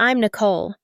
I'm Nicole,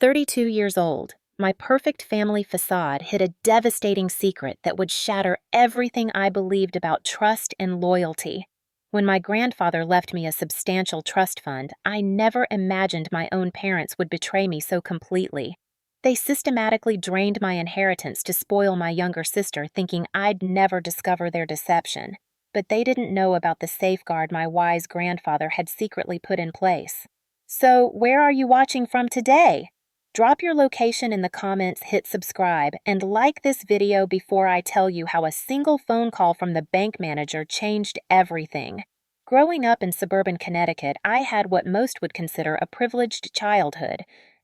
32 years old. My perfect family facade hid a devastating secret that would shatter everything I believed about trust and loyalty. When my grandfather left me a substantial trust fund, I never imagined my own parents would betray me so completely. They systematically drained my inheritance to spoil my younger sister, thinking I'd never discover their deception. But they didn't know about the safeguard my wise grandfather had secretly put in place. So, where are you watching from today? Drop your location in the comments, hit subscribe, and like this video before I tell you how a single phone call from the bank manager changed everything. Growing up in suburban Connecticut, I had what most would consider a privileged childhood.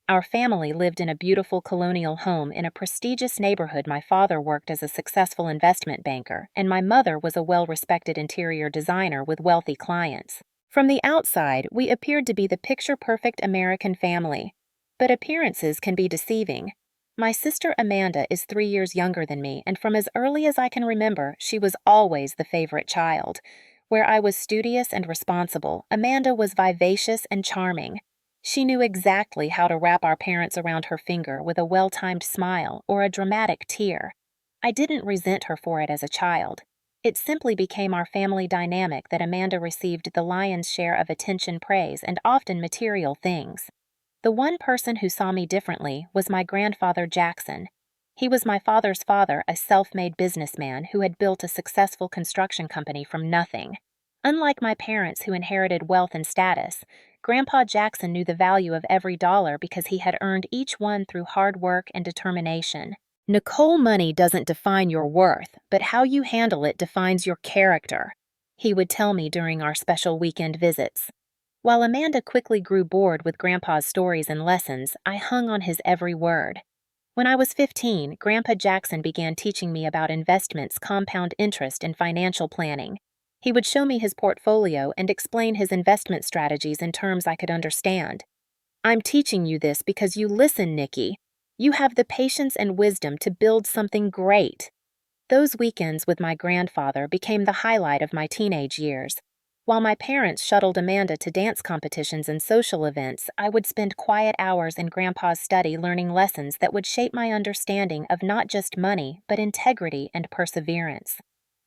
Our family lived in a beautiful colonial home in a prestigious neighborhood. My father worked as a successful investment banker, and my mother was a well-respected interior designer with wealthy clients. From the outside, we appeared to be the picture-perfect American family. But appearances can be deceiving. My sister Amanda is 3 years younger than me, and from as early as I can remember, she was always the favorite child. Where I was studious and responsible, Amanda was vivacious and charming. She knew exactly how to wrap our parents around her finger with a well-timed smile or a dramatic tear. I didn't resent her for it as a child. It simply became our family dynamic that Amanda received the lion's share of attention, praise, and often material things. The one person who saw me differently was my grandfather Jackson. He was my father's father, a self-made businessman who had built a successful construction company from nothing. Unlike my parents who inherited wealth and status, Grandpa Jackson knew the value of every dollar because he had earned each one through hard work and determination. Nicole, money doesn't define your worth, but how you handle it defines your character, he would tell me during our special weekend visits. While Amanda quickly grew bored with Grandpa's stories and lessons, I hung on his every word. When I was 15, Grandpa Jackson began teaching me about investments, compound interest, and financial planning. He would show me his portfolio and explain his investment strategies in terms I could understand. "I'm teaching you this because you listen, Nikki. You have the patience and wisdom to build something great." Those weekends with my grandfather became the highlight of my teenage years. While my parents shuttled Amanda to dance competitions and social events, I would spend quiet hours in Grandpa's study learning lessons that would shape my understanding of not just money, but integrity and perseverance.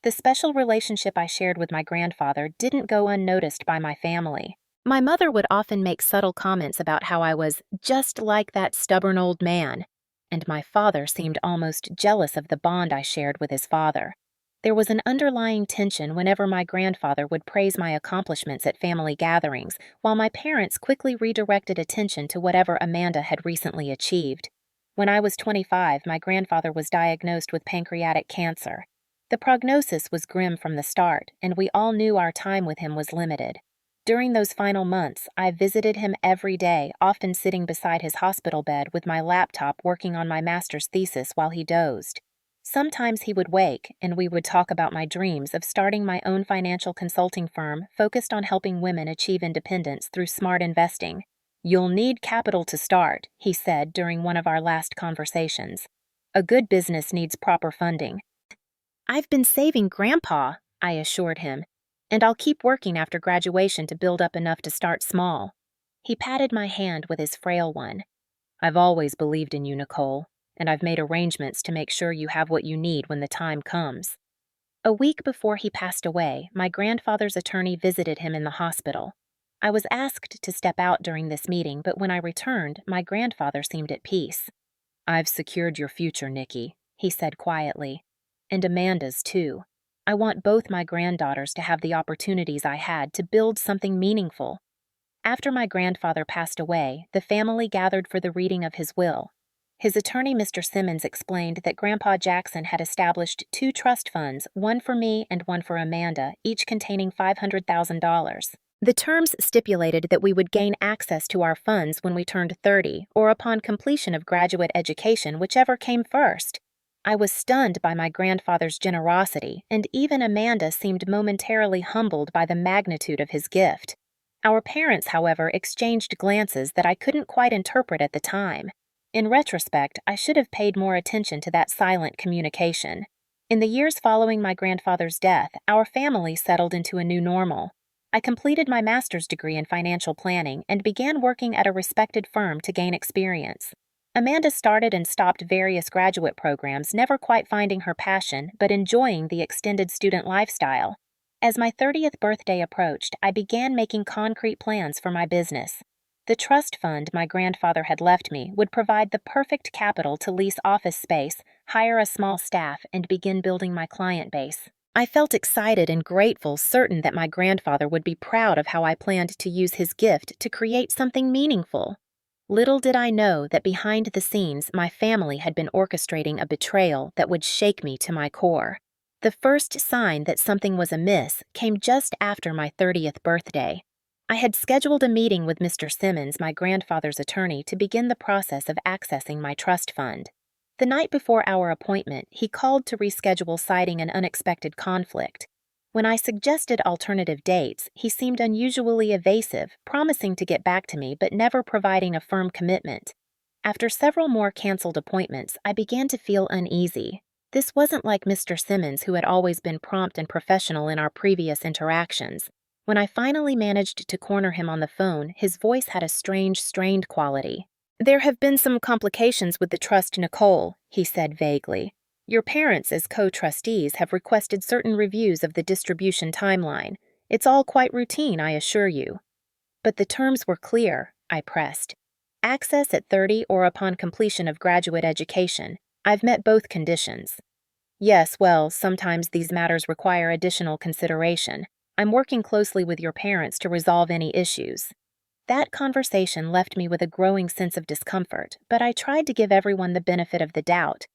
The special relationship I shared with my grandfather didn't go unnoticed by my family. My mother would often make subtle comments about how I was just like that stubborn old man, and my father seemed almost jealous of the bond I shared with his father. There was an underlying tension whenever my grandfather would praise my accomplishments at family gatherings, while my parents quickly redirected attention to whatever Amanda had recently achieved. When I was 25, my grandfather was diagnosed with pancreatic cancer. The prognosis was grim from the start, and we all knew our time with him was limited. During those final months, I visited him every day, often sitting beside his hospital bed with my laptop working on my master's thesis while he dozed. Sometimes he would wake, and we would talk about my dreams of starting my own financial consulting firm focused on helping women achieve independence through smart investing. "You'll need capital to start," he said during one of our last conversations. "A good business needs proper funding." "I've been saving Grandpa," I assured him, "and I'll keep working after graduation to build up enough to start small." He patted my hand with his frail one. "I've always believed in you, Nicole, and I've made arrangements to make sure you have what you need when the time comes." A week before he passed away, my grandfather's attorney visited him in the hospital. I was asked to step out during this meeting, but when I returned, my grandfather seemed at peace. "I've secured your future, Nikki," he said quietly. "And Amanda's, too. I want both my granddaughters to have the opportunities I had to build something meaningful." After my grandfather passed away, the family gathered for the reading of his will. His attorney, Mr. Simmons, explained that Grandpa Jackson had established 2 trust funds, one for me and one for Amanda, each containing $500,000. The terms stipulated that we would gain access to our funds when we turned 30 or upon completion of graduate education, whichever came first. I was stunned by my grandfather's generosity, and even Amanda seemed momentarily humbled by the magnitude of his gift. Our parents, however, exchanged glances that I couldn't quite interpret at the time. In retrospect, I should have paid more attention to that silent communication. In the years following my grandfather's death, our family settled into a new normal. I completed my master's degree in financial planning and began working at a respected firm to gain experience. Amanda started and stopped various graduate programs, never quite finding her passion, but enjoying the extended student lifestyle. As my 30th birthday approached, I began making concrete plans for my business. The trust fund my grandfather had left me would provide the perfect capital to lease office space, hire a small staff, and begin building my client base. I felt excited and grateful, certain that my grandfather would be proud of how I planned to use his gift to create something meaningful. Little did I know that behind the scenes, my family had been orchestrating a betrayal that would shake me to my core. The first sign that something was amiss came just after my 30th birthday. I had scheduled a meeting with Mr. Simmons, my grandfather's attorney, to begin the process of accessing my trust fund. The night before our appointment, he called to reschedule, citing an unexpected conflict. When I suggested alternative dates, he seemed unusually evasive, promising to get back to me but never providing a firm commitment. After several more canceled appointments, I began to feel uneasy. This wasn't like Mr. Simmons, who had always been prompt and professional in our previous interactions. When I finally managed to corner him on the phone, his voice had a strange, strained quality. "There have been some complications with the trust, Nicole," he said vaguely. "Your parents, as co-trustees, have requested certain reviews of the distribution timeline. It's all quite routine, I assure you." "But the terms were clear," I pressed. "Access at 30 or upon completion of graduate education. I've met both conditions." "Yes, well, sometimes these matters require additional consideration. I'm working closely with your parents to resolve any issues." That conversation left me with a growing sense of discomfort, but I tried to give everyone the benefit of the doubt.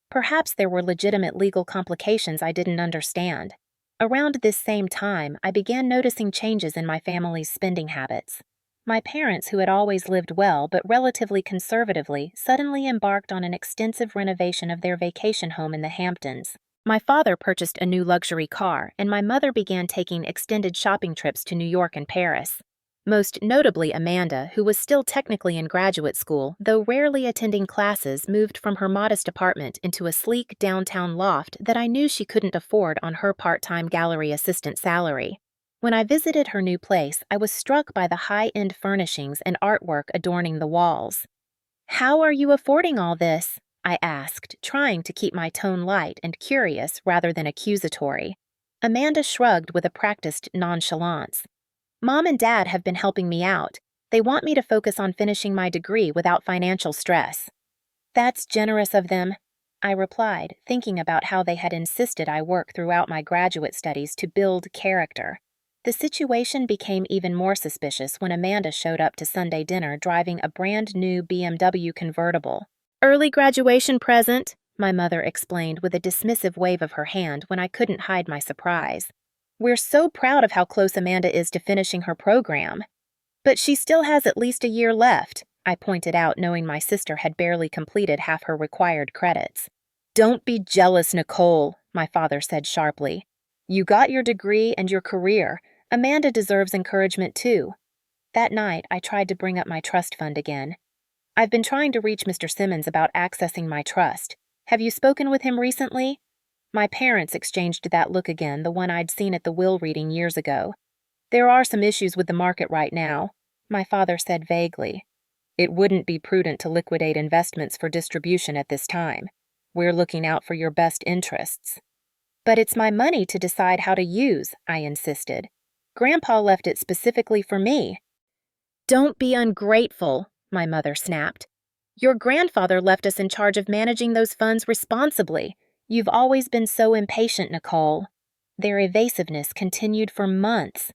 Perhaps there were legitimate legal complications I didn't understand. Around this same time, I began noticing changes in my family's spending habits. My parents, who had always lived well but relatively conservatively, suddenly embarked on an extensive renovation of their vacation home in the Hamptons. My father purchased a new luxury car, and my mother began taking extended shopping trips to New York and Paris. Most notably, Amanda, who was still technically in graduate school, though rarely attending classes, moved from her modest apartment into a sleek downtown loft that I knew she couldn't afford on her part-time gallery assistant salary. When I visited her new place, I was struck by the high-end furnishings and artwork adorning the walls. "How are you affording all this?" I asked, trying to keep my tone light and curious rather than accusatory. Amanda shrugged with a practiced nonchalance. "Mom and Dad have been helping me out. They want me to focus on finishing my degree without financial stress." "That's generous of them," I replied, thinking about how they had insisted I work throughout my graduate studies to build character. The situation became even more suspicious when Amanda showed up to Sunday dinner driving a brand new BMW convertible. "Early graduation present," my mother explained with a dismissive wave of her hand when I couldn't hide my surprise. "We're so proud of how close Amanda is to finishing her program." "But she still has at least a year left," I pointed out, knowing my sister had barely completed half her required credits. "Don't be jealous, Nicole," my father said sharply. "You got your degree and your career. Amanda deserves encouragement too." That night, I tried to bring up my trust fund again. "I've been trying to reach Mr. Simmons about accessing my trust. Have you spoken with him recently?" My parents exchanged that look again, the one I'd seen at the will reading years ago. "There are some issues with the market right now," my father said vaguely. "It wouldn't be prudent to liquidate investments for distribution at this time. We're looking out for your best interests." "But it's my money to decide how to use," I insisted. "Grandpa left it specifically for me." "Don't be ungrateful," my mother snapped. "Your grandfather left us in charge of managing those funds responsibly. You've always been so impatient, Nicole." Their evasiveness continued for months.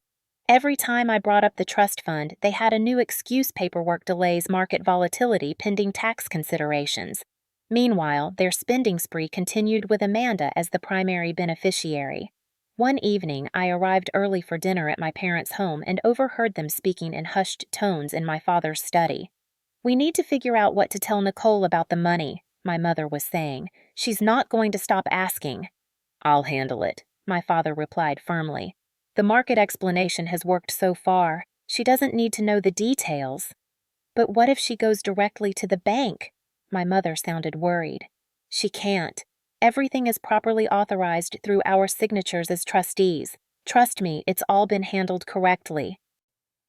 Every time I brought up the trust fund, they had a new excuse: paperwork delays, market volatility, pending tax considerations. Meanwhile, their spending spree continued with Amanda as the primary beneficiary. One evening, I arrived early for dinner at my parents' home and overheard them speaking in hushed tones in my father's study. "We need to figure out what to tell Nicole about the money," my mother was saying. "She's not going to stop asking." "I'll handle it," my father replied firmly. "The market explanation has worked so far. She doesn't need to know the details." "But what if she goes directly to the bank?" My mother sounded worried. "She can't. Everything is properly authorized through our signatures as trustees. Trust me, it's all been handled correctly."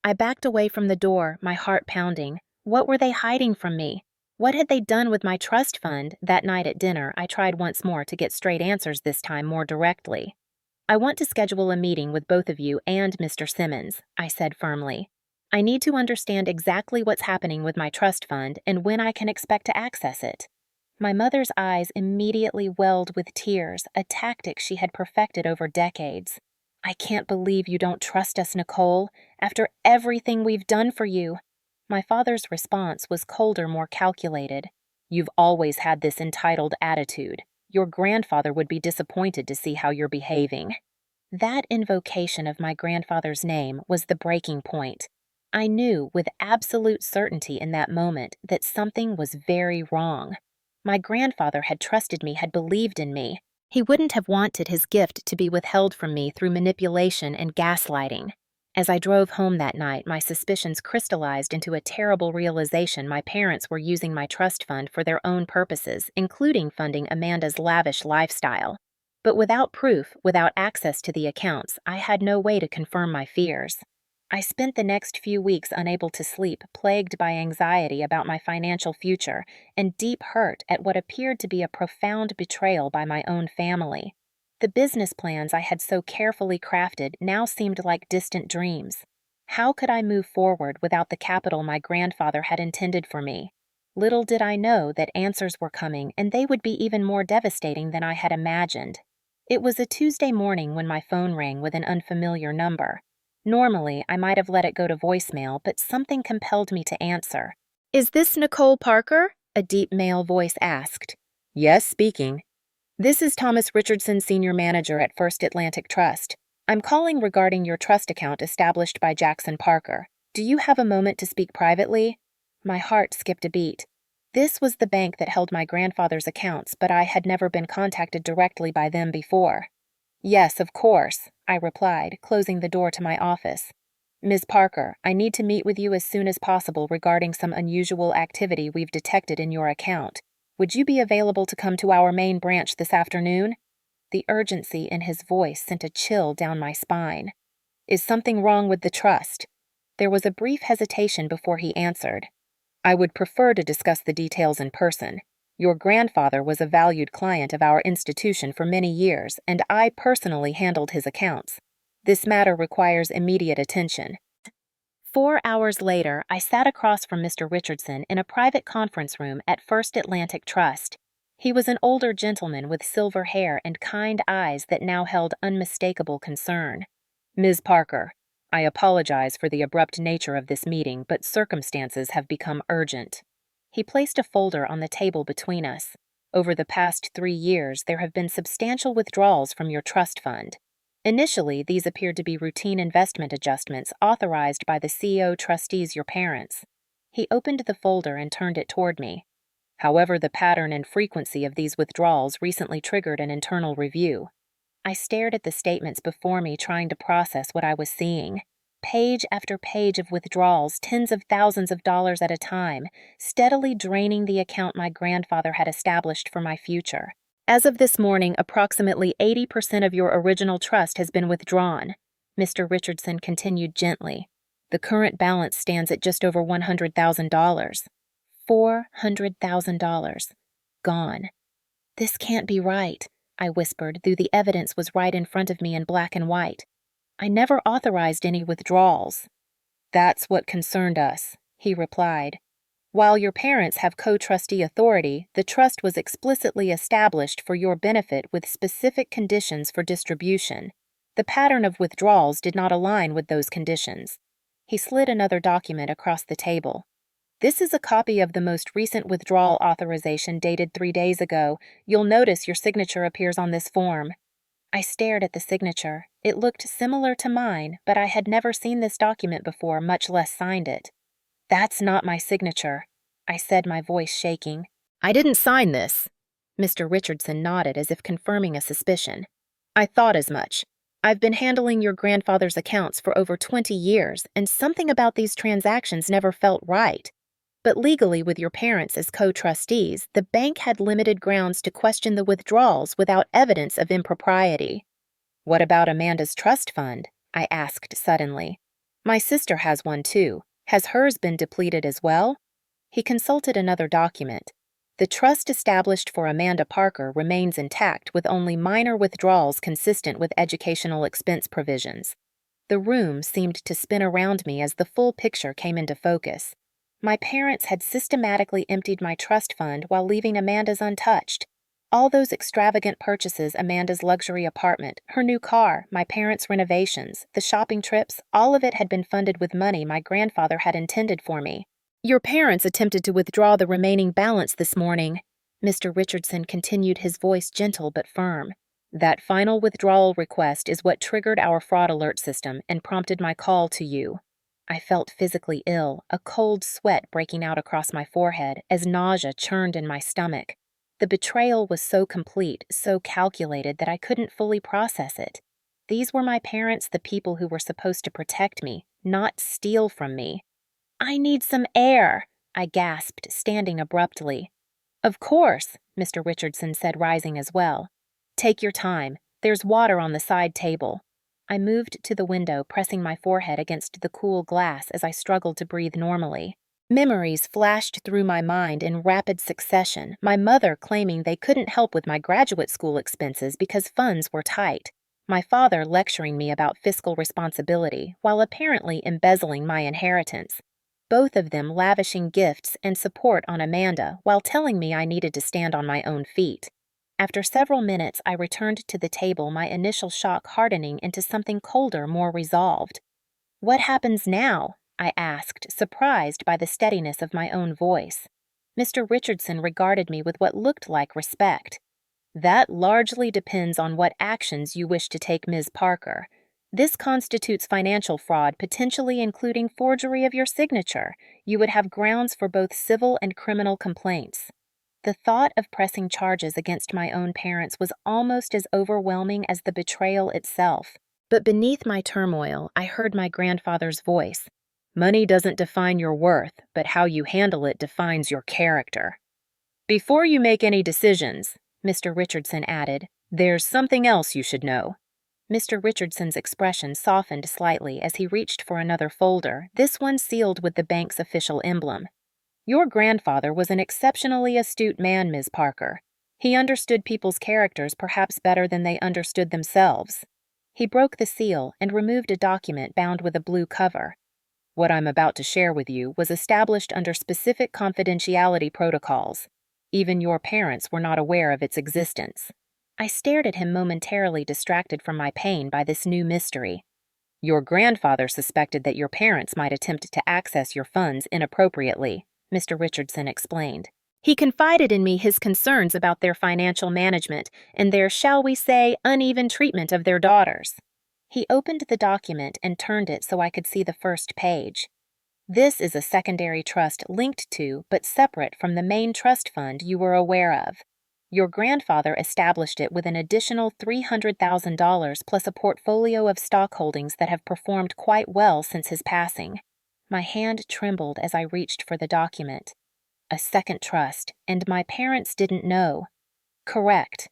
I backed away from the door, my heart pounding. What were they hiding from me? What had they done with my trust fund? That night at dinner, I tried once more to get straight answers, this time more directly. "I want to schedule a meeting with both of you and Mr. Simmons," I said firmly. "I need to understand exactly what's happening with my trust fund and when I can expect to access it." My mother's eyes immediately welled with tears, a tactic she had perfected over decades. "I can't believe you don't trust us, Nicole, after everything we've done for you." My father's response was colder, more calculated. "You've always had this entitled attitude. Your grandfather would be disappointed to see how you're behaving." That invocation of my grandfather's name was the breaking point. I knew with absolute certainty in that moment that something was very wrong. My grandfather had trusted me, had believed in me. He wouldn't have wanted his gift to be withheld from me through manipulation and gaslighting. As I drove home that night, my suspicions crystallized into a terrible realization my parents were using my trust fund for their own purposes, including funding Amanda's lavish lifestyle. But without proof, without access to the accounts, I had no way to confirm my fears. I spent the next few weeks unable to sleep, plagued by anxiety about my financial future and deep hurt at what appeared to be a profound betrayal by my own family. The business plans I had so carefully crafted now seemed like distant dreams. How could I move forward without the capital my grandfather had intended for me? Little did I know that answers were coming, and they would be even more devastating than I had imagined. It was a Tuesday morning when my phone rang with an unfamiliar number. Normally, I might have let it go to voicemail, but something compelled me to answer. "Is this Nicole Parker?" a deep male voice asked. "Yes, speaking." "This is Thomas Richardson, Senior Manager at First Atlantic Trust. I'm calling regarding your trust account established by Jackson Parker. Do you have a moment to speak privately?" My heart skipped a beat. This was the bank that held my grandfather's accounts, but I had never been contacted directly by them before. "Yes, of course," I replied, closing the door to my office. "Ms. Parker, I need to meet with you as soon as possible regarding some unusual activity we've detected in your account. Would you be available to come to our main branch this afternoon?" The urgency in his voice sent a chill down my spine. "Is something wrong with the trust?" There was a brief hesitation before he answered. "I would prefer to discuss the details in person. Your grandfather was a valued client of our institution for many years, and I personally handled his accounts. This matter requires immediate attention." 4 hours later, I sat across from Mr. Richardson in a private conference room at First Atlantic Trust. He was an older gentleman with silver hair and kind eyes that now held unmistakable concern. "Ms. Parker, I apologize for the abrupt nature of this meeting, but circumstances have become urgent." He placed a folder on the table between us. "Over the past 3 years, there have been substantial withdrawals from your trust fund. Initially, these appeared to be routine investment adjustments authorized by the CEO trustees, your parents." He opened the folder and turned it toward me. "However, the pattern and frequency of these withdrawals recently triggered an internal review." I stared at the statements before me, trying to process what I was seeing. Page after page of withdrawals, tens of thousands of dollars at a time, steadily draining the account my grandfather had established for my future. "As of this morning, approximately 80% of your original trust has been withdrawn," Mr. Richardson continued gently. "The current balance stands at just over $100,000. $400,000. Gone." "This can't be right," I whispered, though the evidence was right in front of me in black and white. "I never authorized any withdrawals." "That's what concerned us," he replied. "While your parents have co-trustee authority, the trust was explicitly established for your benefit with specific conditions for distribution. The pattern of withdrawals did not align with those conditions." He slid another document across the table. "This is a copy of the most recent withdrawal authorization dated 3 days ago. You'll notice your signature appears on this form." I stared at the signature. It looked similar to mine, but I had never seen this document before, much less signed it. "That's not my signature," I said, my voice shaking. "I didn't sign this." Mr. Richardson nodded as if confirming a suspicion. "I thought as much. I've been handling your grandfather's accounts for over 20 years, and something about these transactions never felt right. But legally, with your parents as co-trustees, the bank had limited grounds to question the withdrawals without evidence of impropriety." What about Amanda's trust fund? I asked suddenly. My sister has one too. Has hers been depleted as well? He consulted another document. The trust established for Amanda Parker remains intact with only minor withdrawals consistent with educational expense provisions. The room seemed to spin around me as the full picture came into focus. My parents had systematically emptied my trust fund while leaving Amanda's untouched. All those extravagant purchases, Amanda's luxury apartment, her new car, my parents' renovations, the shopping trips, all of it had been funded with money my grandfather had intended for me. Your parents attempted to withdraw the remaining balance this morning. Mr. Richardson continued, his voice gentle but firm. That final withdrawal request is what triggered our fraud alert system and prompted my call to you. I felt physically ill, a cold sweat breaking out across my forehead as nausea churned in my stomach. The betrayal was so complete, so calculated that I couldn't fully process it. These were my parents, the people who were supposed to protect me, not steal from me. I need some air, I gasped, standing abruptly. Of course, Mr. Richardson said, rising as well. Take your time. There's water on the side table. I moved to the window, pressing my forehead against the cool glass as I struggled to breathe normally. Memories flashed through my mind in rapid succession, my mother claiming they couldn't help with my graduate school expenses because funds were tight, my father lecturing me about fiscal responsibility while apparently embezzling my inheritance, both of them lavishing gifts and support on Amanda while telling me I needed to stand on my own feet. After several minutes, I returned to the table, my initial shock hardening into something colder, more resolved. What happens now? I asked, surprised by the steadiness of my own voice. Mr. Richardson regarded me with what looked like respect. That largely depends on what actions you wish to take, Ms. Parker. This constitutes financial fraud, potentially including forgery of your signature. You would have grounds for both civil and criminal complaints. The thought of pressing charges against my own parents was almost as overwhelming as the betrayal itself. But beneath my turmoil, I heard my grandfather's voice. Money doesn't define your worth, but how you handle it defines your character. Before you make any decisions, Mr. Richardson added, there's something else you should know. Mr. Richardson's expression softened slightly as he reached for another folder, this one sealed with the bank's official emblem. Your grandfather was an exceptionally astute man, Ms. Parker. He understood people's characters perhaps better than they understood themselves. He broke the seal and removed a document bound with a blue cover. What I'm about to share with you was established under specific confidentiality protocols. Even your parents were not aware of its existence. I stared at him, momentarily distracted from my pain by this new mystery. Your grandfather suspected that your parents might attempt to access your funds inappropriately, Mr. Richardson explained. He confided in me his concerns about their financial management and their, shall we say, uneven treatment of their daughters. He opened the document and turned it so I could see the first page. This is a secondary trust linked to, but separate from the main trust fund you were aware of. Your grandfather established it with an additional $300,000 plus a portfolio of stock holdings that have performed quite well since his passing. My hand trembled as I reached for the document. A second trust, and my parents didn't know. Correct.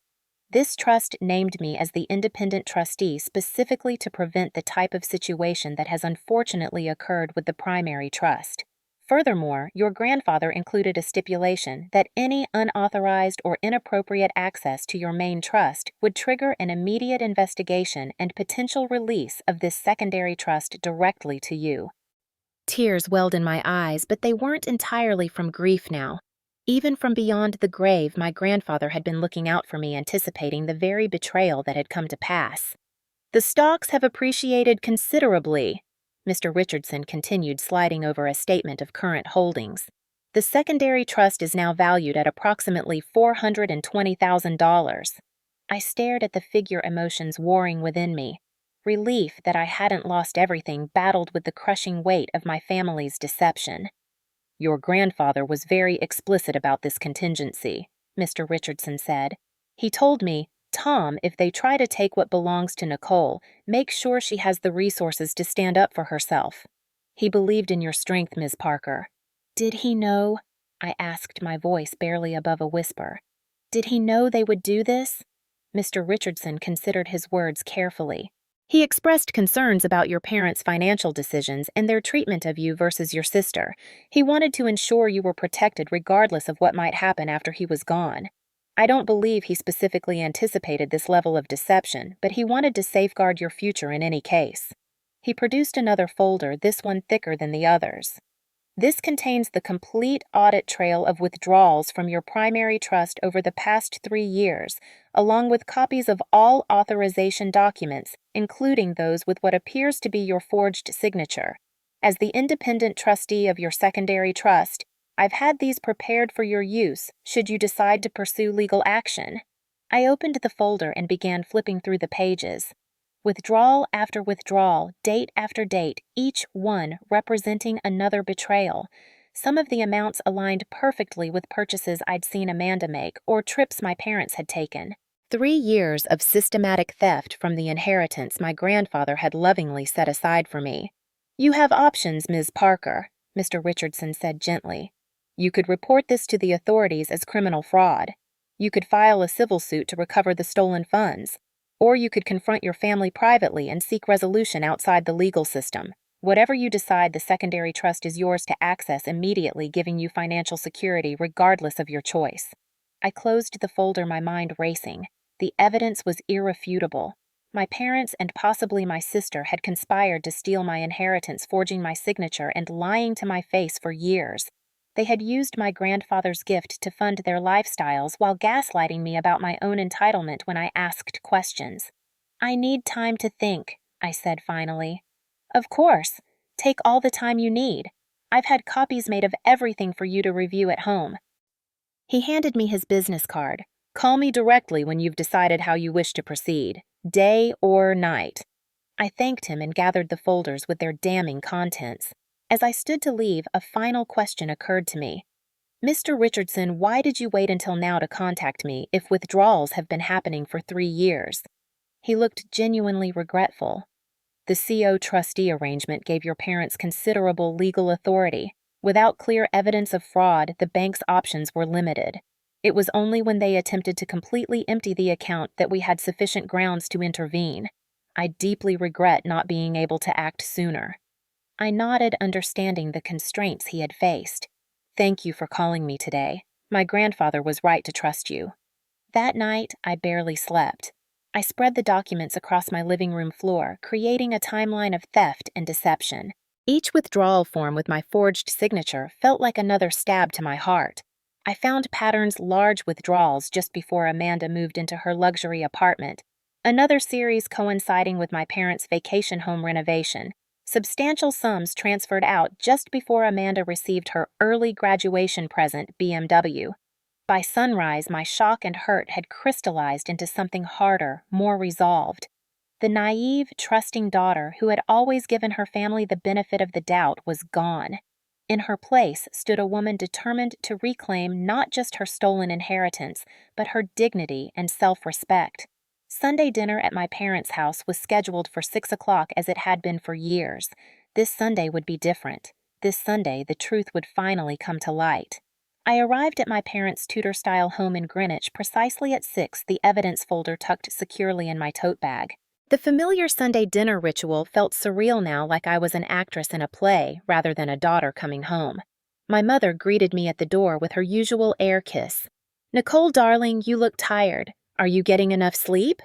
This trust named me as the independent trustee specifically to prevent the type of situation that has unfortunately occurred with the primary trust. Furthermore, your grandfather included a stipulation that any unauthorized or inappropriate access to your main trust would trigger an immediate investigation and potential release of this secondary trust directly to you. Tears welled in my eyes, but they weren't entirely from grief now. Even from beyond the grave, my grandfather had been looking out for me, anticipating the very betrayal that had come to pass. The stocks have appreciated considerably, Mr. Richardson continued, sliding over a statement of current holdings. The secondary trust is now valued at approximately $420,000. I stared at the figure, emotions warring within me. Relief that I hadn't lost everything battled with the crushing weight of my family's deception. Your grandfather was very explicit about this contingency, Mr. Richardson said. He told me, Tom, if they try to take what belongs to Nicole, make sure she has the resources to stand up for herself. He believed in your strength, Ms. Parker. Did he know? I asked, my voice barely above a whisper. Did he know they would do this? Mr. Richardson considered his words carefully. He expressed concerns about your parents' financial decisions and their treatment of you versus your sister. He wanted to ensure you were protected regardless of what might happen after he was gone. I don't believe he specifically anticipated this level of deception, but he wanted to safeguard your future in any case. He produced another folder, this one thicker than the others. This contains the complete audit trail of withdrawals from your primary trust over the past 3 years, along with copies of all authorization documents, including those with what appears to be your forged signature. As the independent trustee of your secondary trust, I've had these prepared for your use should you decide to pursue legal action. I opened the folder and began flipping through the pages. Withdrawal after withdrawal, date after date, each one representing another betrayal. Some of the amounts aligned perfectly with purchases I'd seen Amanda make or trips my parents had taken. 3 years of systematic theft from the inheritance my grandfather had lovingly set aside for me. You have options, Ms. Parker, Mr. Richardson said gently. You could report this to the authorities as criminal fraud. You could file a civil suit to recover the stolen funds. Or you could confront your family privately and seek resolution outside the legal system. Whatever you decide, the secondary trust is yours to access immediately, giving you financial security regardless of your choice. I closed the folder, my mind racing. The evidence was irrefutable. My parents and possibly my sister had conspired to steal my inheritance, forging my signature and lying to my face for years. They had used my grandfather's gift to fund their lifestyles while gaslighting me about my own entitlement when I asked questions. I need time to think, I said finally. Of course. Take all the time you need. I've had copies made of everything for you to review at home. He handed me his business card. Call me directly when you've decided how you wish to proceed, day or night. I thanked him and gathered the folders with their damning contents. As I stood to leave, a final question occurred to me. Mr. Richardson, why did you wait until now to contact me if withdrawals have been happening for 3 years? He looked genuinely regretful. The CO-trustee arrangement gave your parents considerable legal authority. Without clear evidence of fraud, the bank's options were limited. It was only when they attempted to completely empty the account that we had sufficient grounds to intervene. I deeply regret not being able to act sooner. I nodded, understanding the constraints he had faced. Thank you for calling me today. My grandfather was right to trust you. That night, I barely slept. I spread the documents across my living room floor, creating a timeline of theft and deception. Each withdrawal form with my forged signature felt like another stab to my heart. I found patterns: large withdrawals just before Amanda moved into her luxury apartment, another series coinciding with my parents' vacation home renovation, substantial sums transferred out just before Amanda received her early graduation present, BMW. By sunrise, my shock and hurt had crystallized into something harder, more resolved. The naive, trusting daughter who had always given her family the benefit of the doubt was gone. In her place stood a woman determined to reclaim not just her stolen inheritance, but her dignity and self-respect. Sunday dinner at my parents' house was scheduled for 6 o'clock as it had been for years. This Sunday would be different. This Sunday, the truth would finally come to light. I arrived at my parents' Tudor-style home in Greenwich precisely at 6, the evidence folder tucked securely in my tote bag. The familiar Sunday dinner ritual felt surreal now, like I was an actress in a play rather than a daughter coming home. My mother greeted me at the door with her usual air kiss. "Nicole, darling, you look tired. Are you getting enough sleep?"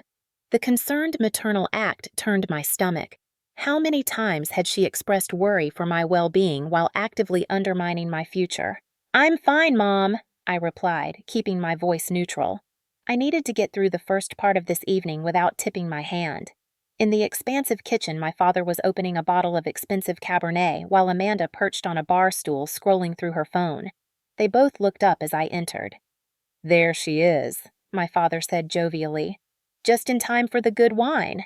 The concerned maternal act turned my stomach. How many times had she expressed worry for my well-being while actively undermining my future? "I'm fine, Mom," I replied, keeping my voice neutral. I needed to get through the first part of this evening without tipping my hand. In the expansive kitchen, my father was opening a bottle of expensive Cabernet while Amanda perched on a bar stool scrolling through her phone. They both looked up as I entered. "There she is," my father said jovially. "Just in time for the good wine."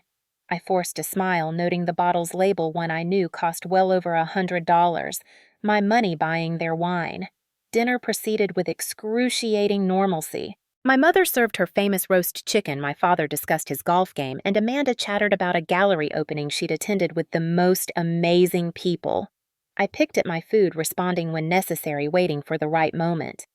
I forced a smile, noting the bottle's label, one I knew cost well over $100, my money buying their wine. Dinner proceeded with excruciating normalcy. My mother served her famous roast chicken, my father discussed his golf game, and Amanda chattered about a gallery opening she'd attended with the most amazing people. I picked at my food, responding when necessary, waiting for the right moment.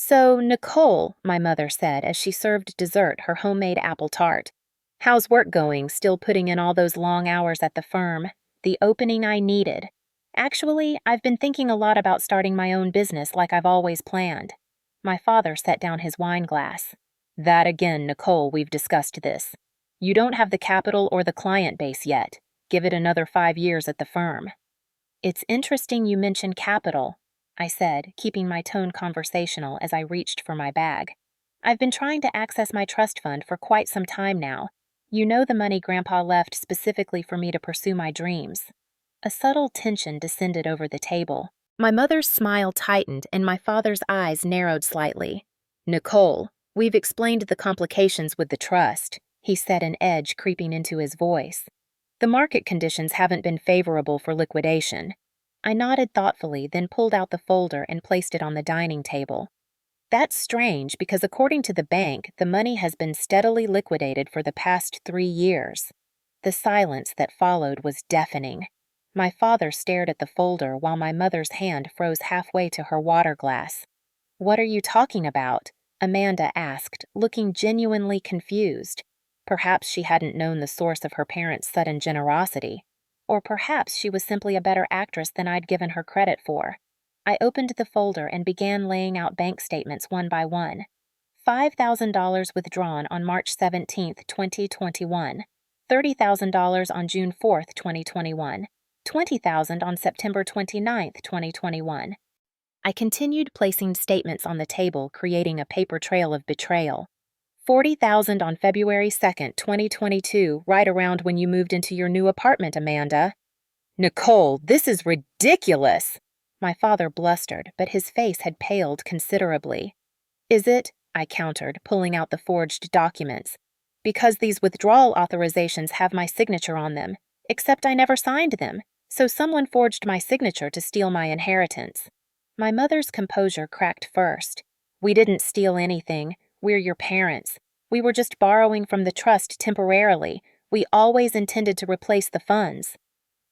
"So, Nicole," my mother said as she served dessert, her homemade apple tart. "How's work going? Still putting in all those long hours at the firm? The opening I needed. Actually, I've been thinking a lot about starting my own business like I've always planned." My father set down his wine glass. "That again, Nicole, we've discussed this. You don't have the capital or the client base yet. Give it another 5 years at the firm." "It's interesting you mention capital," I said, keeping my tone conversational as I reached for my bag. "I've been trying to access my trust fund for quite some time now. You know, the money Grandpa left specifically for me to pursue my dreams." A subtle tension descended over the table. My mother's smile tightened and my father's eyes narrowed slightly. "Nicole, we've explained the complications with the trust," he said, an edge creeping into his voice. "The market conditions haven't been favorable for liquidation." I nodded thoughtfully, then pulled out the folder and placed it on the dining table. "That's strange because according to the bank, the money has been steadily liquidated for the past 3 years." The silence that followed was deafening. My father stared at the folder while my mother's hand froze halfway to her water glass. "What are you talking about?" Amanda asked, looking genuinely confused. Perhaps she hadn't known the source of her parents' sudden generosity. Or perhaps she was simply a better actress than I'd given her credit for. I opened the folder and began laying out bank statements one by one. $5,000 withdrawn on March 17, 2021. $30,000 on June 4, 2021. $20,000 on September 29, 2021. I continued placing statements on the table, creating a paper trail of betrayal. $40,000 on February 2, 2022, right around when you moved into your new apartment, Amanda. "Nicole, this is ridiculous!" My father blustered, but his face had paled considerably. "Is it?" I countered, pulling out the forged documents. "Because these withdrawal authorizations have my signature on them, except I never signed them, so someone forged my signature to steal my inheritance." My mother's composure cracked first. "We didn't steal anything. We're your parents. We were just borrowing from the trust temporarily. We always intended to replace the funds."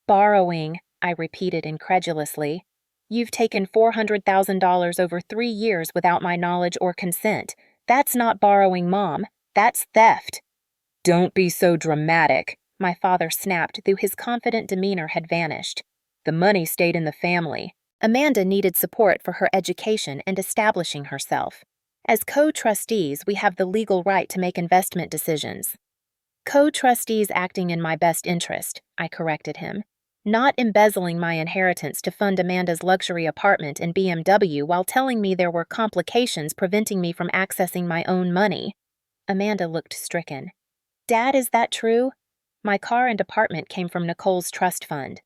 "Borrowing," I repeated incredulously. "You've taken $400,000 over 3 years without my knowledge or consent. That's not borrowing, Mom. That's theft." "Don't be so dramatic," my father snapped, though his confident demeanor had vanished. "The money stayed in the family. Amanda needed support for her education and establishing herself. As co-trustees, we have the legal right to make investment decisions." "Co-trustees acting in my best interest," I corrected him. "Not embezzling my inheritance to fund Amanda's luxury apartment and BMW while telling me there were complications preventing me from accessing my own money." Amanda looked stricken. "Dad, is that true?" "My car and apartment came from Nicole's trust fund."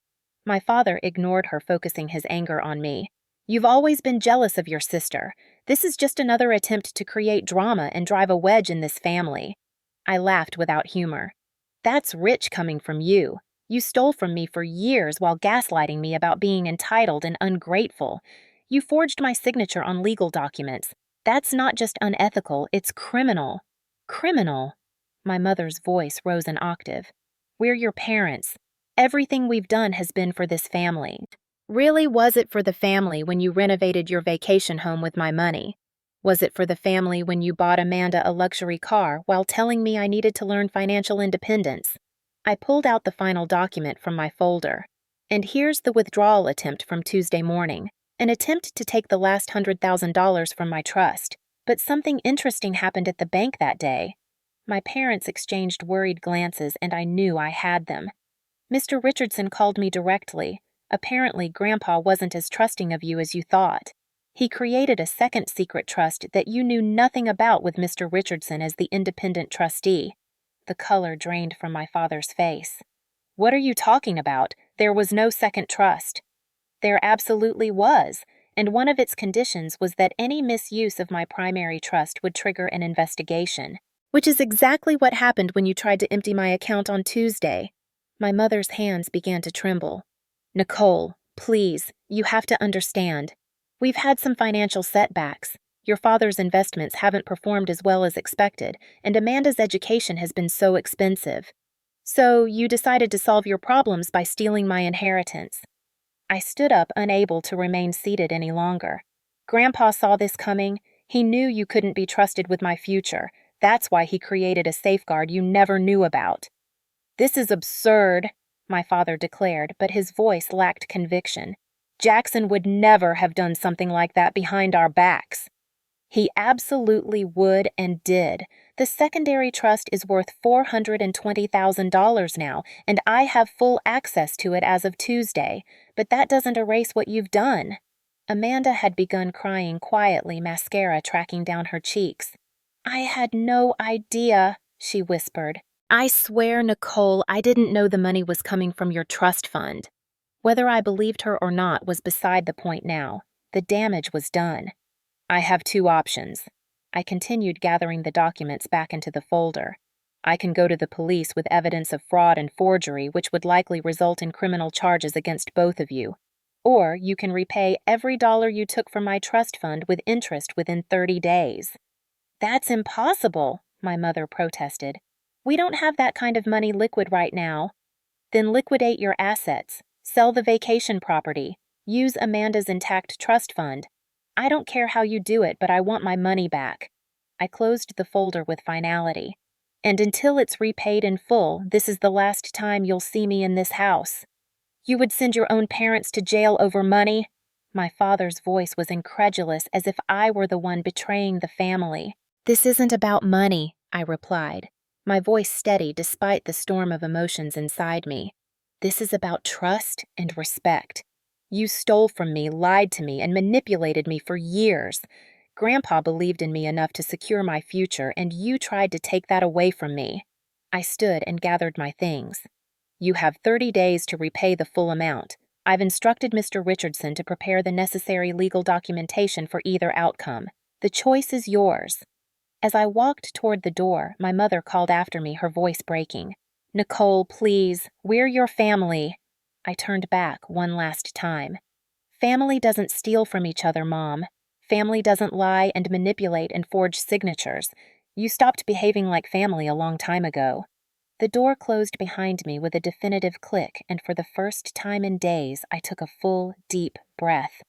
My father ignored her, focusing his anger on me. "You've always been jealous of your sister. This is just another attempt to create drama and drive a wedge in this family." I laughed without humor. "That's rich coming from you. You stole from me for years while gaslighting me about being entitled and ungrateful. You forged my signature on legal documents. That's not just unethical, it's criminal." "Criminal?" My mother's voice rose an octave. "We're your parents. Everything we've done has been for this family. Really, was it for the family when you renovated your vacation home with my money? Was it for the family when you bought Amanda a luxury car while telling me I needed to learn financial independence?" I pulled out the final document from my folder. "And here's the withdrawal attempt from Tuesday morning. An attempt to take the last $100,000 from my trust. But something interesting happened at the bank that day." My parents exchanged worried glances, and I knew I had them. "Mr. Richardson called me directly. Apparently, Grandpa wasn't as trusting of you as you thought. He created a second secret trust that you knew nothing about with Mr. Richardson as the independent trustee." The color drained from my father's face. "What are you talking about? There was no second trust." "There absolutely was, and one of its conditions was that any misuse of my primary trust would trigger an investigation. Which is exactly what happened when you tried to empty my account on Tuesday." My mother's hands began to tremble. "Nicole, please, you have to understand. We've had some financial setbacks. Your father's investments haven't performed as well as expected, and Amanda's education has been so expensive. So you decided to solve your problems by stealing my inheritance." I stood up, unable to remain seated any longer. "Grandpa saw this coming. He knew you couldn't be trusted with my future. That's why he created a safeguard you never knew about." "This is absurd," my father declared, but his voice lacked conviction. "Jackson would never have done something like that behind our backs." "He absolutely would and did. The secondary trust is worth $420,000 now, and I have full access to it as of Tuesday, but that doesn't erase what you've done." Amanda had begun crying quietly, mascara tracking down her cheeks. "I had no idea," she whispered. "I swear, Nicole, I didn't know the money was coming from your trust fund." Whether I believed her or not was beside the point now. The damage was done. "I have two options." I continued gathering the documents back into the folder. "I can go to the police with evidence of fraud and forgery, which would likely result in criminal charges against both of you. Or you can repay every dollar you took from my trust fund with interest within 30 days. "That's impossible," my mother protested. "We don't have that kind of money liquid right now." "Then liquidate your assets. Sell the vacation property. Use Amanda's intact trust fund. I don't care how you do it, but I want my money back." I closed the folder with finality. "And until it's repaid in full, this is the last time you'll see me in this house." "You would send your own parents to jail over money?" My father's voice was incredulous, as if I were the one betraying the family. "This isn't about money," I replied, my voice steady despite the storm of emotions inside me. "This is about trust and respect. You stole from me, lied to me, and manipulated me for years. Grandpa believed in me enough to secure my future, and you tried to take that away from me." I stood and gathered my things. "You have 30 days to repay the full amount. I've instructed Mr. Richardson to prepare the necessary legal documentation for either outcome. The choice is yours." As I walked toward the door, my mother called after me, her voice breaking. "Nicole, please, we're your family." I turned back one last time. "Family doesn't steal from each other, Mom. Family doesn't lie and manipulate and forge signatures. You stopped behaving like family a long time ago." The door closed behind me with a definitive click, and for the first time in days, I took a full, deep breath.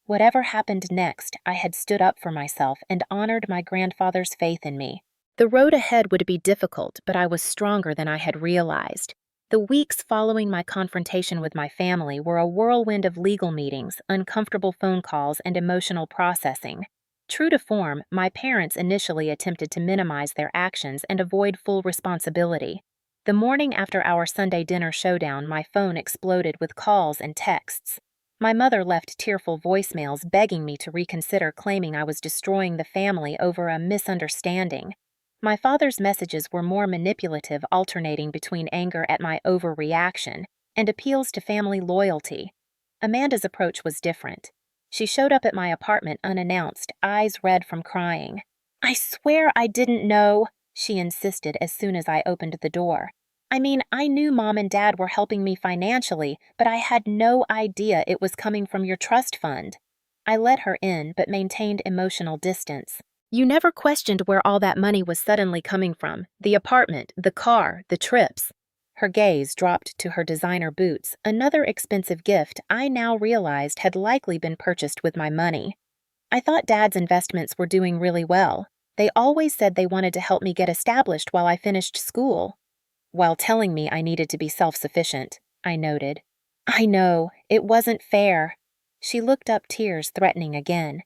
Whatever happened next, I had stood up for myself and honored my grandfather's faith in me. The road ahead would be difficult, but I was stronger than I had realized. The weeks following my confrontation with my family were a whirlwind of legal meetings, uncomfortable phone calls, and emotional processing. True to form, my parents initially attempted to minimize their actions and avoid full responsibility. The morning after our Sunday dinner showdown, my phone exploded with calls and texts. My mother left tearful voicemails begging me to reconsider, claiming I was destroying the family over a misunderstanding. My father's messages were more manipulative, alternating between anger at my overreaction and appeals to family loyalty. Amanda's approach was different. She showed up at my apartment unannounced, eyes red from crying. "I swear I didn't know," she insisted as soon as I opened the door. "I mean, I knew Mom and Dad were helping me financially, but I had no idea it was coming from your trust fund." I let her in, but maintained emotional distance. "You never questioned where all that money was suddenly coming from. The apartment, the car, the trips." Her gaze dropped to her designer boots, another expensive gift I now realized had likely been purchased with my money. "I thought Dad's investments were doing really well. They always said they wanted to help me get established while I finished school." "While telling me I needed to be self-sufficient," I noted. "I know, it wasn't fair." She looked up, tears threatening again.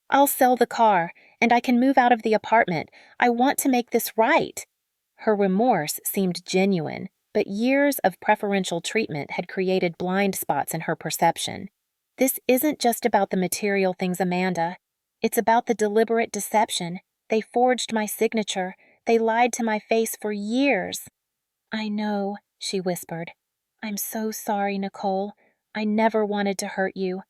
"I'll sell the car, and I can move out of the apartment. I want to make this right." Her remorse seemed genuine, but years of preferential treatment had created blind spots in her perception. "This isn't just about the material things, Amanda. It's about the deliberate deception. They forged my signature. They lied to my face for years." "I know," she whispered. "I'm so sorry, Nicole. I never wanted to hurt you."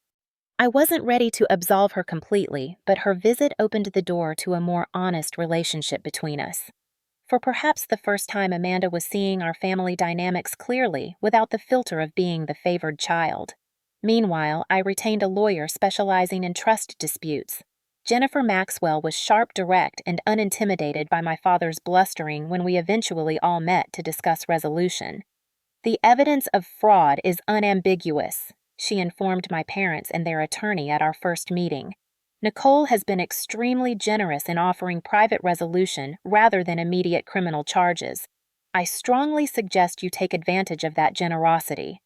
I wasn't ready to absolve her completely, but her visit opened the door to a more honest relationship between us. For perhaps the first time, Amanda was seeing our family dynamics clearly, without the filter of being the favored child. Meanwhile, I retained a lawyer specializing in trust disputes. Jennifer Maxwell was sharp, direct, and unintimidated by my father's blustering when we eventually all met to discuss resolution. "The evidence of fraud is unambiguous," she informed my parents and their attorney at our first meeting. Nicole has been extremely generous in offering private resolution rather than immediate criminal charges. I strongly suggest you take advantage of that generosity.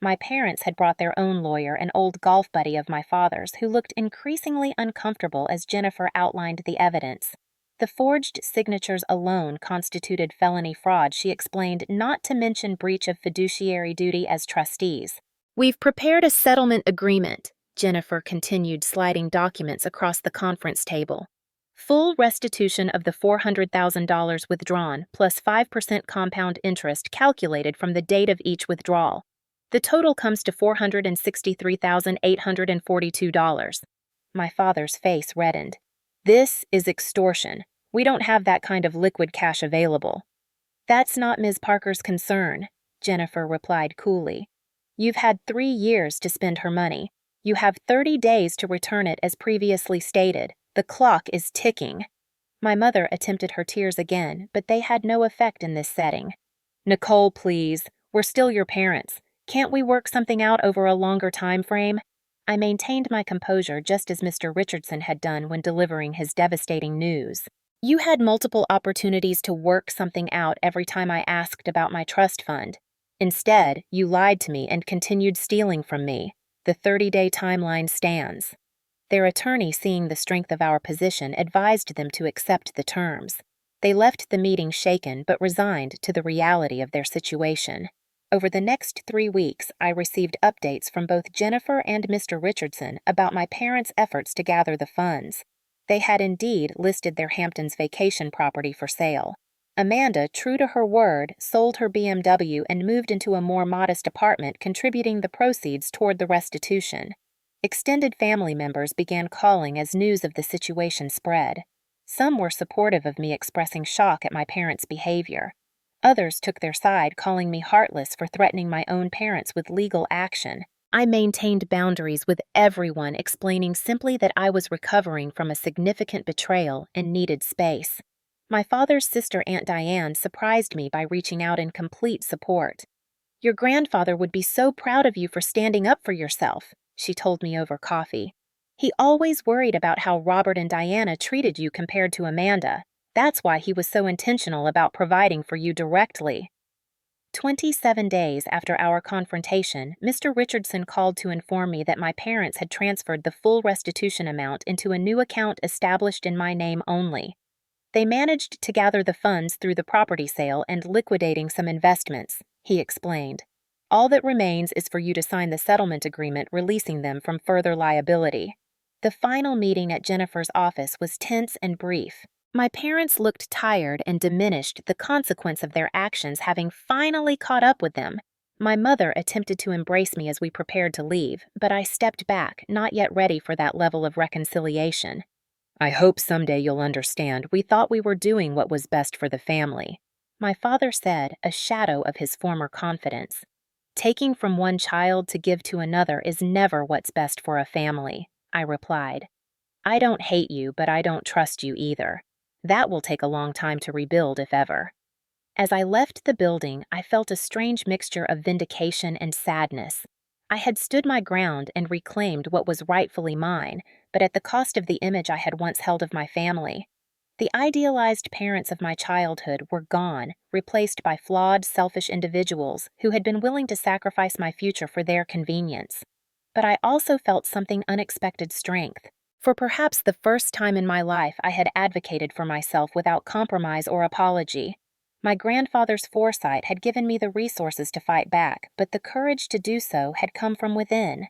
My parents had brought their own lawyer, an old golf buddy of my father's, who looked increasingly uncomfortable as Jennifer outlined the evidence. The forged signatures alone constituted felony fraud, she explained, not to mention breach of fiduciary duty as trustees. We've prepared a settlement agreement, Jennifer continued, sliding documents across the conference table. Full restitution of the $400,000 withdrawn, plus 5% compound interest calculated from the date of each withdrawal. The total comes to $463,842. My father's face reddened. This is extortion. We don't have that kind of liquid cash available. That's not Ms. Parker's concern, Jennifer replied coolly. You've had 3 years to spend her money. You have 30 days to return it as previously stated. The clock is ticking. My mother attempted her tears again, but they had no effect in this setting. Nicole, please. We're still your parents. Can't we work something out over a longer time frame? I maintained my composure just as Mr. Richardson had done when delivering his devastating news. You had multiple opportunities to work something out every time I asked about my trust fund. Instead, you lied to me and continued stealing from me. The 30-day timeline stands. Their attorney, seeing the strength of our position, advised them to accept the terms. They left the meeting shaken but resigned to the reality of their situation. Over the next 3 weeks, I received updates from both Jennifer and Mr. Richardson about my parents' efforts to gather the funds. They had indeed listed their Hamptons vacation property for sale. Amanda, true to her word, sold her BMW and moved into a more modest apartment, contributing the proceeds toward the restitution. Extended family members began calling as news of the situation spread. Some were supportive of me, expressing shock at my parents' behavior. Others took their side, calling me heartless for threatening my own parents with legal action. I maintained boundaries with everyone, explaining simply that I was recovering from a significant betrayal and needed space. My father's sister, Aunt Diane, surprised me by reaching out in complete support. Your grandfather would be so proud of you for standing up for yourself, she told me over coffee. He always worried about how Robert and Diana treated you compared to Amanda. That's why he was so intentional about providing for you directly. 27 days after our confrontation, Mr. Richardson called to inform me that my parents had transferred the full restitution amount into a new account established in my name only. They managed to gather the funds through the property sale and liquidating some investments, he explained. All that remains is for you to sign the settlement agreement releasing them from further liability. The final meeting at Jennifer's office was tense and brief. My parents looked tired and diminished, the consequence of their actions having finally caught up with them. My mother attempted to embrace me as we prepared to leave, but I stepped back, not yet ready for that level of reconciliation. I hope someday you'll understand. We thought we were doing what was best for the family, my father said, a shadow of his former confidence. Taking from one child to give to another is never what's best for a family, I replied. I don't hate you, but I don't trust you either. That will take a long time to rebuild, if ever. As I left the building, I felt a strange mixture of vindication and sadness. I had stood my ground and reclaimed what was rightfully mine, but at the cost of the image I had once held of my family. The idealized parents of my childhood were gone, replaced by flawed, selfish individuals who had been willing to sacrifice my future for their convenience. But I also felt something unexpected strength. For perhaps the first time in my life, I had advocated for myself without compromise or apology. My grandfather's foresight had given me the resources to fight back, but the courage to do so had come from within.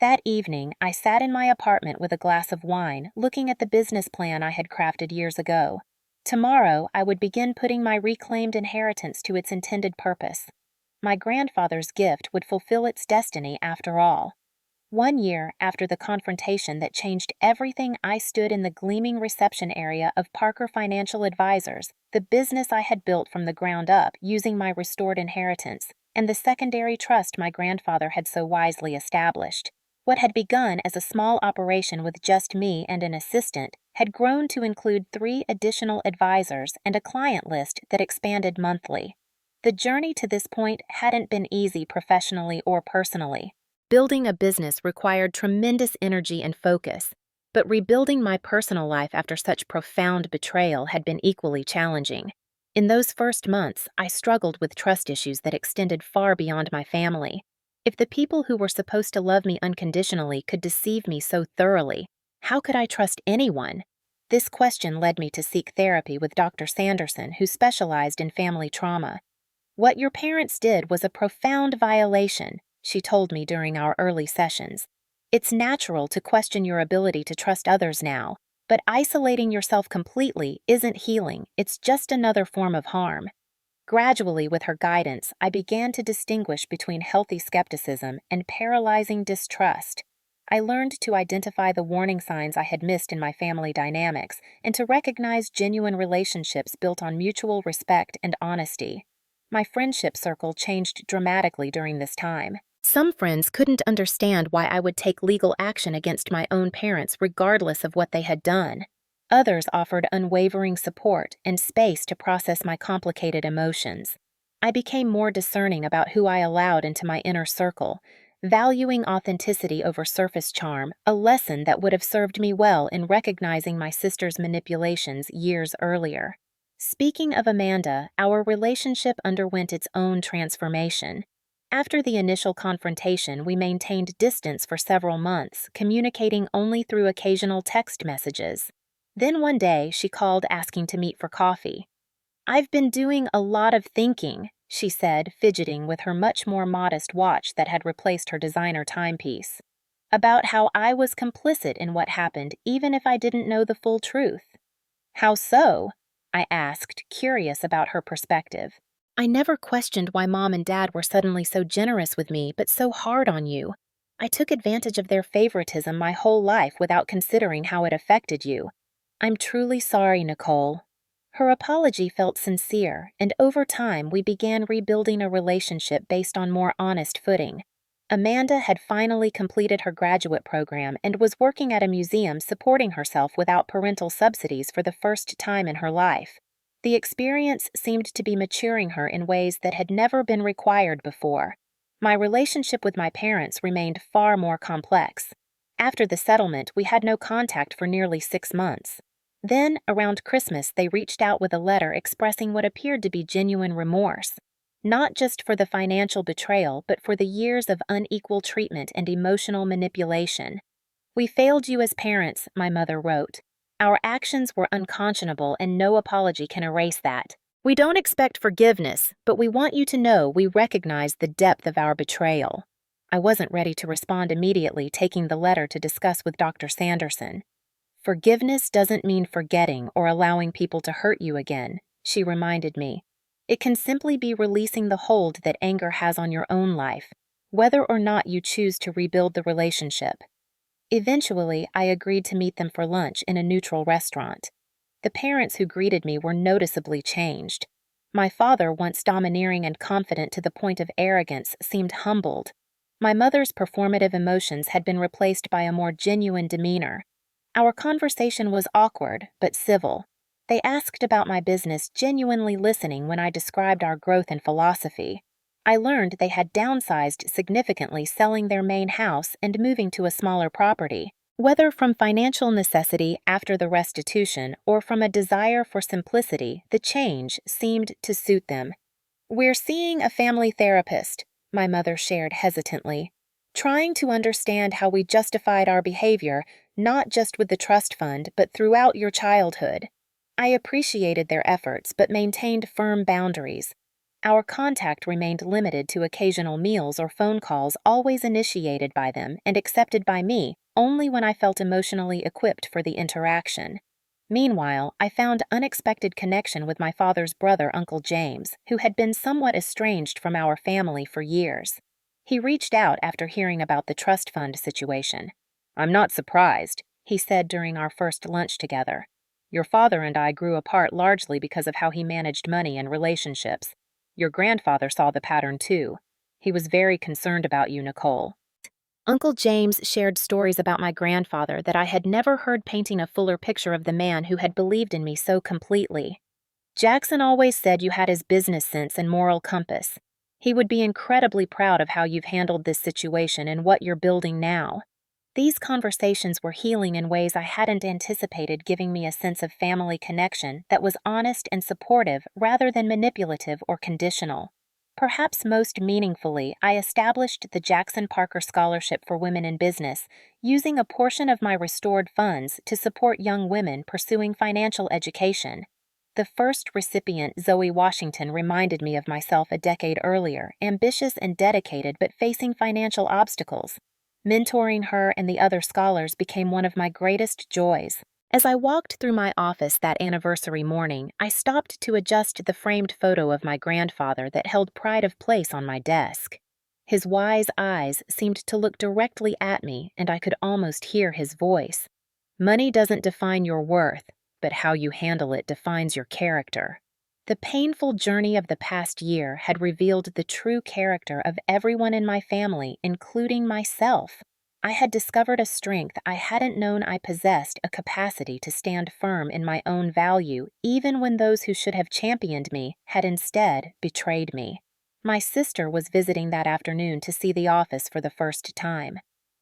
That evening, I sat in my apartment with a glass of wine, looking at the business plan I had crafted years ago. Tomorrow, I would begin putting my reclaimed inheritance to its intended purpose. My grandfather's gift would fulfill its destiny after all. 1 year after the confrontation that changed everything, I stood in the gleaming reception area of Parker Financial Advisors, the business I had built from the ground up using my restored inheritance, and the secondary trust my grandfather had so wisely established. What had begun as a small operation with just me and an assistant had grown to include 3 additional advisors and a client list that expanded monthly. The journey to this point hadn't been easy professionally or personally. Building a business required tremendous energy and focus. But rebuilding my personal life after such profound betrayal had been equally challenging. In those first months, I struggled with trust issues that extended far beyond my family. If the people who were supposed to love me unconditionally could deceive me so thoroughly, how could I trust anyone? This question led me to seek therapy with Dr. Sanderson, who specialized in family trauma. "What your parents did was a profound violation," she told me during our early sessions. "It's natural to question your ability to trust others now, but isolating yourself completely isn't healing, it's just another form of harm." Gradually, with her guidance, I began to distinguish between healthy skepticism and paralyzing distrust. I learned to identify the warning signs I had missed in my family dynamics and to recognize genuine relationships built on mutual respect and honesty. My friendship circle changed dramatically during this time. Some friends couldn't understand why I would take legal action against my own parents regardless of what they had done. Others offered unwavering support and space to process my complicated emotions. I became more discerning about who I allowed into my inner circle, valuing authenticity over surface charm, a lesson that would have served me well in recognizing my sister's manipulations years earlier. Speaking of Amanda, our relationship underwent its own transformation. After the initial confrontation, we maintained distance for several months, communicating only through occasional text messages. Then one day, she called asking to meet for coffee. "I've been doing a lot of thinking," she said, fidgeting with her much more modest watch that had replaced her designer timepiece, "about how I was complicit in what happened even if I didn't know the full truth." "How so?" I asked, curious about her perspective. "I never questioned why Mom and Dad were suddenly so generous with me but so hard on you. I took advantage of their favoritism my whole life without considering how it affected you. I'm truly sorry, Nicole." Her apology felt sincere, and over time we began rebuilding a relationship based on more honest footing. Amanda had finally completed her graduate program and was working at a museum supporting herself without parental subsidies for the first time in her life. The experience seemed to be maturing her in ways that had never been required before. My relationship with my parents remained far more complex. After the settlement, we had no contact for nearly 6 months. Then, around Christmas, they reached out with a letter expressing what appeared to be genuine remorse, not just for the financial betrayal, but for the years of unequal treatment and emotional manipulation. "We failed you as parents," my mother wrote. "Our actions were unconscionable and no apology can erase that. We don't expect forgiveness, but we want you to know we recognize the depth of our betrayal." I wasn't ready to respond immediately, taking the letter to discuss with Dr. Sanderson. "Forgiveness doesn't mean forgetting or allowing people to hurt you again," she reminded me. "It can simply be releasing the hold that anger has on your own life, whether or not you choose to rebuild the relationship." Eventually, I agreed to meet them for lunch in a neutral restaurant. The parents who greeted me were noticeably changed. My father, once domineering and confident to the point of arrogance, seemed humbled. My mother's performative emotions had been replaced by a more genuine demeanor. Our conversation was awkward, but civil. They asked about my business, genuinely listening when I described our growth in philosophy. I learned they had downsized significantly, selling their main house and moving to a smaller property. Whether from financial necessity after the restitution or from a desire for simplicity, the change seemed to suit them. "We're seeing a family therapist," my mother shared hesitantly, "trying to understand how we justified our behavior, not just with the trust fund, but throughout your childhood." I appreciated their efforts, but maintained firm boundaries. Our contact remained limited to occasional meals or phone calls, always initiated by them and accepted by me only when I felt emotionally equipped for the interaction. Meanwhile, I found unexpected connection with my father's brother, Uncle James, who had been somewhat estranged from our family for years. He reached out after hearing about the trust fund situation. "I'm not surprised," he said during our first lunch together. "Your father and I grew apart largely because of how he managed money and relationships. Your grandfather saw the pattern too. He was very concerned about you, Nicole." Uncle James shared stories about my grandfather that I had never heard, painting a fuller picture of the man who had believed in me so completely. "Jackson always said you had his business sense and moral compass. He would be incredibly proud of how you've handled this situation and what you're building now." These conversations were healing in ways I hadn't anticipated, giving me a sense of family connection that was honest and supportive rather than manipulative or conditional. Perhaps most meaningfully, I established the Jackson Parker Scholarship for Women in Business, using a portion of my restored funds to support young women pursuing financial education. The first recipient, Zoe Washington, reminded me of myself a decade earlier, ambitious and dedicated but facing financial obstacles. Mentoring her and the other scholars became one of my greatest joys. As I walked through my office that anniversary morning, I stopped to adjust the framed photo of my grandfather that held pride of place on my desk. His wise eyes seemed to look directly at me, and I could almost hear his voice. Money doesn't define your worth, but how you handle it defines your character. The painful journey of the past year had revealed the true character of everyone in my family, including myself. I had discovered a strength I hadn't known I possessed, a capacity to stand firm in my own value, even when those who should have championed me had instead betrayed me. My sister was visiting that afternoon to see the office for the first time.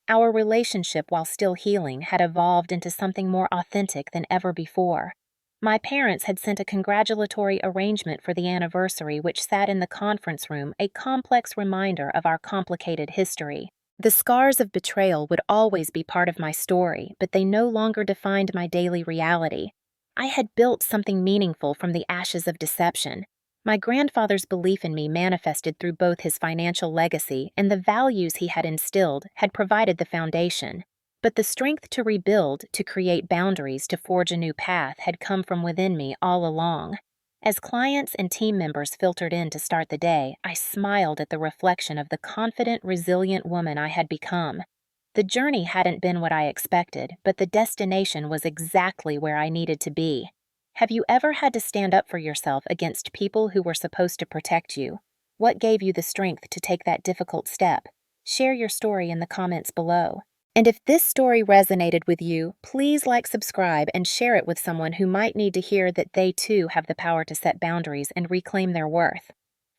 Our relationship, while still healing, had evolved into something more authentic than ever before. My parents had sent a congratulatory arrangement for the anniversary, which sat in the conference room, a complex reminder of our complicated history. The scars of betrayal would always be part of my story, but they no longer defined my daily reality. I had built something meaningful from the ashes of deception. My grandfather's belief in me, manifested through both his financial legacy and the values he had instilled, had provided the foundation. But the strength to rebuild, to create boundaries, to forge a new path had come from within me all along. As clients and team members filtered in to start the day, I smiled at the reflection of the confident, resilient woman I had become. The journey hadn't been what I expected, but the destination was exactly where I needed to be. Have you ever had to stand up for yourself against people who were supposed to protect you? What gave you the strength to take that difficult step? Share your story in the comments below. And if this story resonated with you, please subscribe, and share it with someone who might need to hear that they too have the power to set boundaries and reclaim their worth.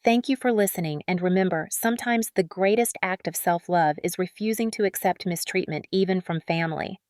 Thank you for listening, and remember, sometimes the greatest act of self-love is refusing to accept mistreatment, even from family.